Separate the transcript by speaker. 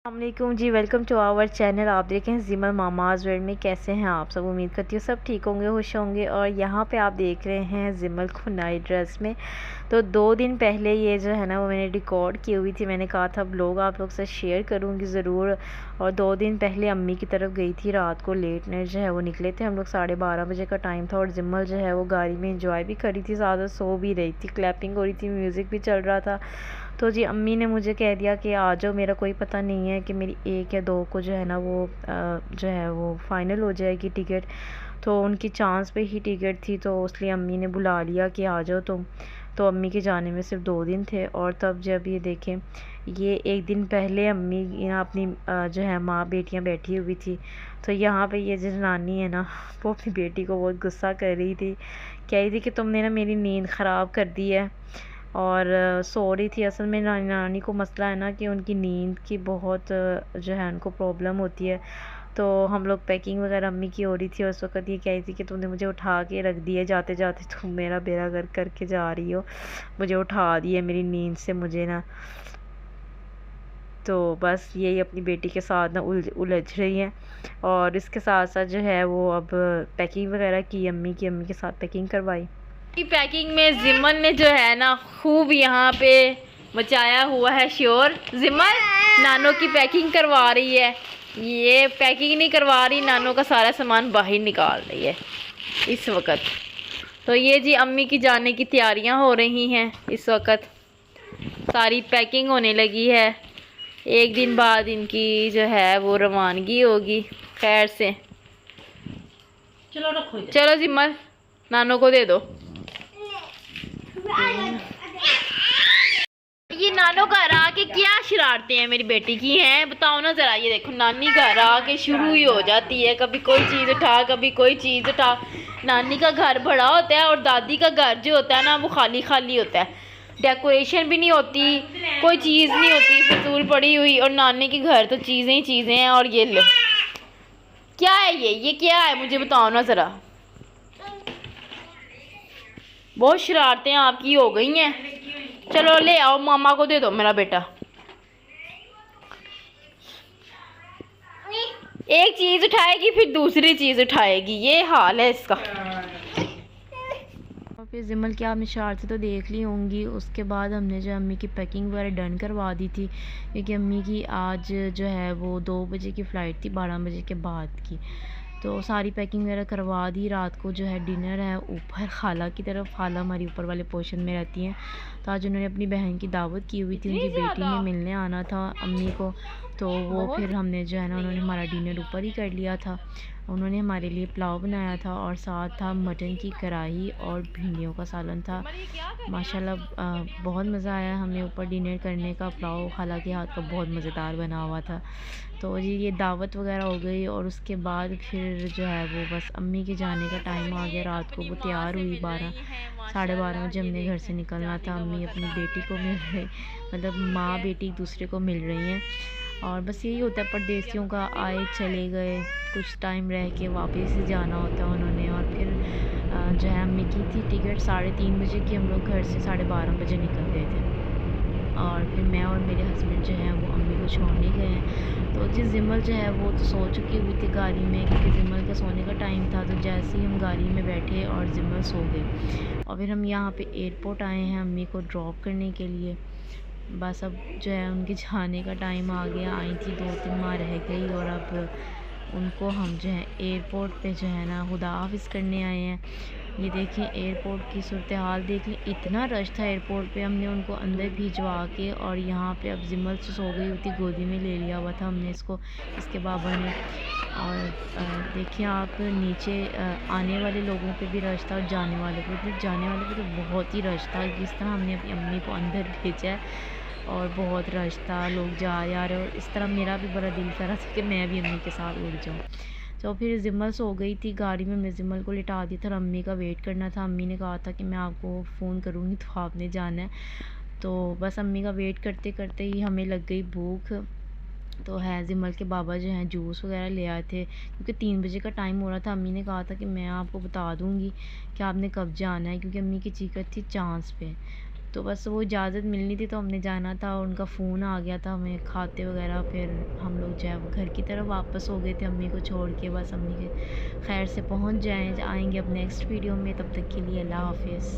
Speaker 1: अस्सलामुअलैकुम जी, welcome to our channel. आप देखें जिमल मामाज़ वर्ल्ड में। कैसे हैं आप सब? उम्मीद करती हूँ सब ठीक होंगे, खुश होंगे। और यहाँ पे आप देख रहे हैं जिमल को नाइट ड्रेस में। तो 2 दिन पहले ये जो है ना वो मैंने रिकॉर्ड की हुई थी। मैंने कहा था ब्लॉग आप लोग से शेयर करूँगी ज़रूर। और 2 दिन पहले अम्मी की तरफ गई थी, रात को लेट नाइट जो है वो निकले थे हम लोग। 12:30 बजे का टाइम था। और जिमल जो है वो गाड़ी में इंजॉय भी कर रही थी, ज़्यादा सो भी रही थी, क्लैपिंग हो रही थी, म्यूज़िक भी चल रहा था। तो जी अम्मी ने मुझे कह दिया कि आ जाओ, मेरा कोई पता नहीं है कि मेरी 1 या 2 को जो है ना वो जो है वो फ़ाइनल हो जाएगी टिकट। तो उनकी चांस पे ही टिकट थी, तो इसलिए अम्मी ने बुला लिया कि आ जाओ तुम। तो अम्मी के जाने में सिर्फ 2 दिन थे। और तब जब ये देखें, ये 1 दिन पहले अम्मी यहाँ अपनी जो है माँ बेटियाँ बैठी हुई थी। तो यहाँ पे ये जो नानी है ना वो अपनी बेटी को बहुत गुस्सा कर रही थी, कह रही थी कि तुमने ना मेरी नींद ख़राब कर दी है। और सो रही थी। असल में नानी को मसला है ना कि उनकी नींद की बहुत जो है उनको प्रॉब्लम होती है। तो हम लोग पैकिंग वगैरह अम्मी की हो रही थी, और उस वक्त ये कह रही थी कि तुमने मुझे उठा के रख दिया, जाते जाते तुम मेरा बेड़ा गर्क करके जा रही हो, मुझे उठा दिया मेरी नींद से मुझे ना। तो बस यही अपनी बेटी के साथ ना उलझ रही हैं। और इसके साथ साथ जो है वो अब पैकिंग वगैरह की, अम्मी के साथ पैकिंग करवाई। पैकिंग में जिमल ने जो है ना खूब यहाँ पे मचाया हुआ है शोर। जिमल नानो की पैकिंग करवा रही है। ये पैकिंग नहीं करवा रही, नानो का सारा सामान बाहर निकाल रही है इस वक्त। तो ये जी अम्मी की जाने की तैयारियां हो रही हैं इस वक्त। सारी पैकिंग होने लगी है। 1 दिन बाद इनकी जो है वो रवानगी होगी खैर से।
Speaker 2: चलो रखो
Speaker 1: चलो जिमल नानो को दे दो। ये नानो घर आके क्या शरारतें हैं मेरी बेटी की हैं, बताओ ना जरा। ये देखो नानी घर आके शुरू ही हो जाती है, कभी कोई चीज़ उठा कभी कोई चीज़ उठा। नानी का घर बड़ा होता है और दादी का घर जो होता है ना वो खाली खाली होता है। डेकोरेशन भी नहीं होती, कोई चीज़ नहीं होती फिजूल पड़ी हुई। और नानी के घर तो चीज़ें ही चीज़ें हैं। और ये लो क्या है, ये क्या है मुझे बताओ ना ज़रा। बहुत शरारतें आपकी हो गई हैं। चलो ले आओ, मामा को दे दो मेरा बेटा। एक चीज उठाएगी फिर दूसरी चीज उठाएगी, ये हाल है इसका। और फिर जिमल की आपने शरारतें तो देख ली होंगी। उसके बाद हमने जो अम्मी की पैकिंग वगैरह डन करवा दी थी, क्योंकि अम्मी की आज जो है वो 2 बजे की फ़्लाइट थी, 12 बजे के बाद की। तो सारी पैकिंग वगैरह करवा दी। रात को जो है डिनर है ऊपर खाला की तरफ। खाला हमारी ऊपर वाले पोर्शन में रहती हैं। तो आज उन्होंने अपनी बहन की दावत की हुई थी, उनकी बेटी ने मिलने आना था अम्मी को। तो वो फिर हमने जो है ना उन्होंने हमारा डिनर ऊपर ही कर लिया था। उन्होंने हमारे लिए पुलाव बनाया था और साथ था मटन की कढ़ाई और भिंडियों का सालन था। माशाल्लाह बहुत मज़ा आया हमें ऊपर डिनर करने का। पुलाव खाला के हाथ का बहुत मज़ेदार बना हुआ था। तो जी ये दावत वगैरह हो गई। और उसके बाद फिर जो है वो बस अम्मी के जाने का टाइम आ गया। रात को वो तैयार हुई, 12 साढ़े 12 बजे हमने घर से निकलना था। अम्मी अपनी बेटी को मिल रही, मतलब माँ बेटी एक दूसरे को मिल रही हैं। और बस यही होता है परदेसियों का, आए चले गए, कुछ टाइम रह के वापस ही जाना होता है उन्होंने। और फिर जो है अम्मी की थी टिकट 3:30 बजे की। हम लोग घर से 12:30 बजे निकल गए थे। और फिर मैं और मेरे हस्बैंड जो हैं वो अम्मी को छोड़ने गए हैं। तो जी जिमल जो है वो तो सो चुकी हुई थी गाड़ी में, क्योंकि जिमल का सोने का टाइम था। तो जैसे ही हम गाड़ी में बैठे और जिमल सो गई। और फिर हम यहाँ पे एयरपोर्ट आए हैं अम्मी को ड्रॉप करने के लिए। बस अब जो है उनके जाने का टाइम आ गया। आई थी 2-3 माह रह गई, और अब उनको हम जो है एयरपोर्ट पे जो है ना खुदा हाफिज़ करने आए हैं। ये देखें एयरपोर्ट की सूरत हाल देख लें, इतना रश था एयरपोर्ट पे। हमने उनको अंदर भिजवा के और यहाँ पे अब जिमल से सो गई हुई थी, गोदी में ले लिया हुआ था हमने इसको, इसके बाबा ने। और देखिए आप नीचे आने वाले लोगों पे भी रश था और जाने वाले पे तो बहुत ही रश था। जिस तरह हमने अपनी अम्मी को अंदर भेजा है और बहुत रश था, लोग जा रहे। और इस तरह मेरा भी बड़ा दिल कर रहा था कि मैं भी अम्मी के साथ उड़ जाऊँ। तो फिर जिमल सो गई थी गाड़ी में, मैं जिमल को लिटा दी था और अम्मी का वेट करना था। अम्मी ने कहा था कि मैं आपको फ़ोन करूँगी तो आपने जाना है। तो बस अम्मी का वेट करते करते ही हमें लग गई भूख। तो है जिमल के बाबा जो हैं जूस वगैरह ले आए थे, क्योंकि 3 बजे का टाइम हो रहा था। अम्मी ने कहा था कि मैं आपको बता दूँगी कि आपने कब जाना है, क्योंकि अम्मी की टिकट थी चांस पे। तो बस वो इजाज़त मिलनी थी, तो हमने जाना था और उनका फ़ोन आ गया था हमें खाते वगैरह। फिर हम लोग जो है वो घर की तरफ वापस हो गए थे अम्मी को छोड़ के। बस अम्मी के खैर से पहुँच जाएँ आएँगे अब नेक्स्ट वीडियो में, तब तक के लिए अल्लाह हाफ़िज़।